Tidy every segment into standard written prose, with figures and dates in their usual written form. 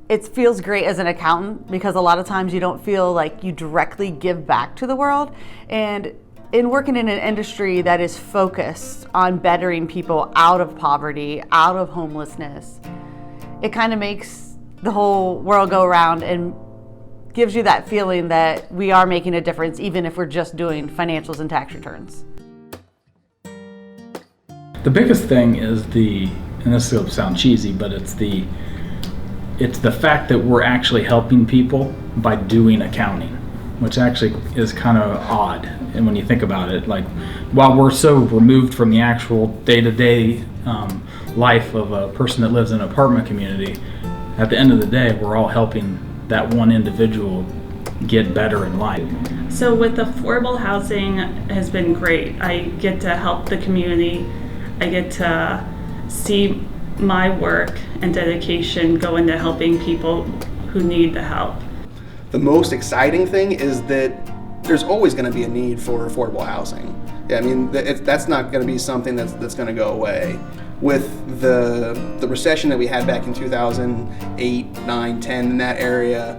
it feels great as an accountant because a lot of times you don't feel like you directly give back to the world. And in working in an industry that is focused on bettering people out of poverty, out of homelessness, it kind of makes the whole world go around and gives you that feeling that we are making a difference, even if we're just doing financials and tax returns. The biggest thing is and this will sound cheesy, but it's the fact that we're actually helping people by doing accounting, which actually is kind of odd. And when you think about it, like, while we're so removed from the actual day-to-day life of a person that lives in an apartment community, at the end of the day, we're all helping that one individual get better in life. So with affordable housing has been great. I get to help the community. I get to see my work and dedication go into helping people who need the help. The most exciting thing is that there's always going to be a need for affordable housing. I mean, that's not going to be something that's going to go away. With the recession that we had back in 2008, 9, 10, in that area,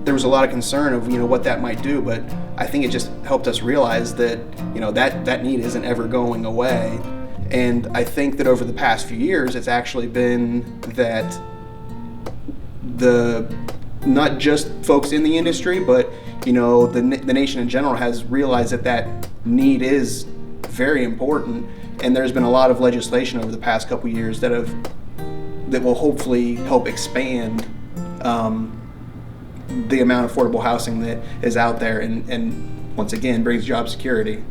there was a lot of concern of what that might do, but I think it just helped us realize that that need isn't ever going away. And I think that over the past few years, it's actually been that not just folks in the industry, but the nation in general has realized that need is very important. And there's been a lot of legislation over the past couple years that will hopefully help expand the amount of affordable housing that is out there, and once again brings job security.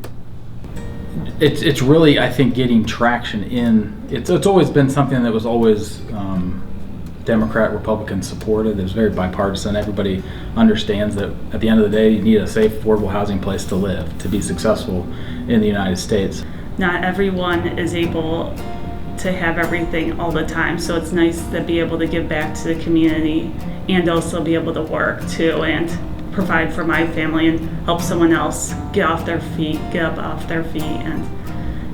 It's really, I think, getting traction in. It's always been something that was always Democrat, Republican supported. It's very bipartisan. Everybody understands that at the end of the day, you need a safe, affordable housing place to live to be successful in the United States. Not everyone is able to have everything all the time, so it's nice to be able to give back to the community and also be able to work too and provide for my family and help someone else get up off their feet and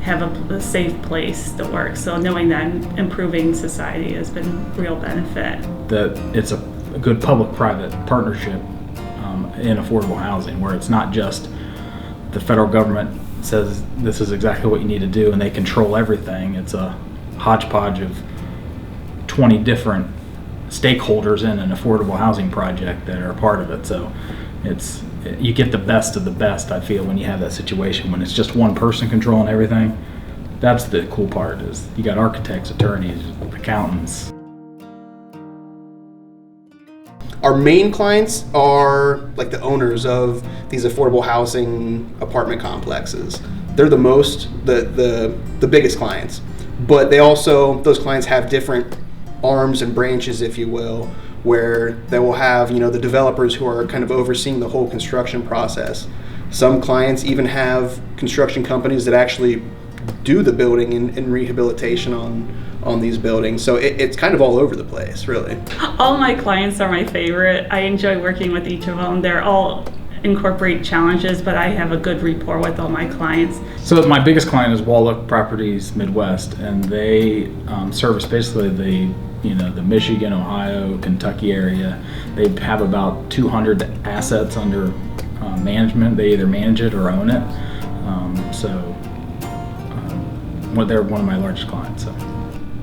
have a safe place to work. So knowing that improving society has been a real benefit. That it's a good public-private partnership in affordable housing, where it's not just the federal government says this is exactly what you need to do and they control everything. It's a hodgepodge of 20 different stakeholders in an affordable housing project that are a part of it. So you get the best of the best, I feel, when you have that situation. When it's just one person controlling everything, that's the cool part. Is you got architects, attorneys, accountants. Our main clients are like the owners of these affordable housing apartment complexes. They're the biggest clients, but those clients have different arms and branches, if you will, where they will have the developers who are kind of overseeing the whole construction process. Some clients even have construction companies that actually do the building and rehabilitation on these buildings. So it's kind of all over the place, really. All my clients are my favorite. I enjoy working with each of them. They're all incorporate challenges, but I have a good rapport with all my clients. So my biggest client is Wallach Properties Midwest, and they service basically the Michigan, Ohio, Kentucky area. They have about 200 assets under management. They either manage it or own it. They're one of my largest clients. So.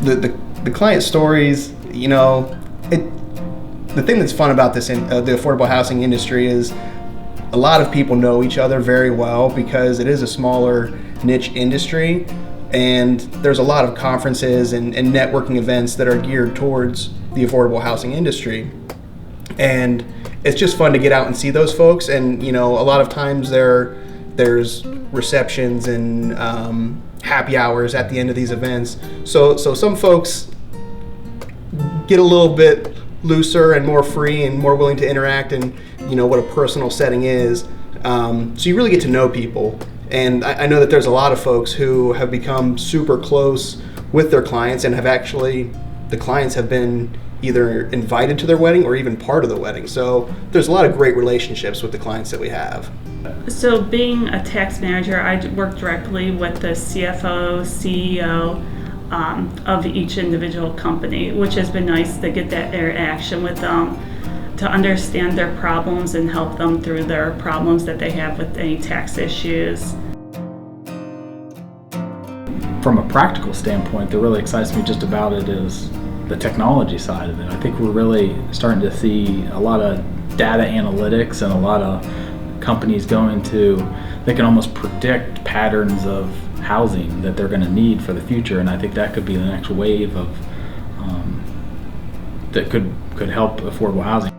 The client stories, the thing that's fun about this the affordable housing industry is a lot of people know each other very well because it is a smaller niche industry, and there's a lot of conferences and networking events that are geared towards the affordable housing industry. And it's just fun to get out and see those folks, and a lot of times there's receptions and happy hours at the end of these events. So some folks get a little bit looser and more free and more willing to interact in what a personal setting is. So you really get to know people. And I know that there's a lot of folks who have become super close with their clients and the clients have been either invited to their wedding or even part of the wedding. So there's a lot of great relationships with the clients that we have. So being a tax manager, I work directly with the CFO, CEO, of each individual company, which has been nice to get that interaction with them, to understand their problems and help them through their problems that they have with any tax issues. From a practical standpoint, that really excites me just about it is the technology side of it. I think we're really starting to see a lot of data analytics and a lot of companies going to, they can almost predict patterns of housing that they're going to need for the future, and I think that could be the next wave of that could help affordable housing.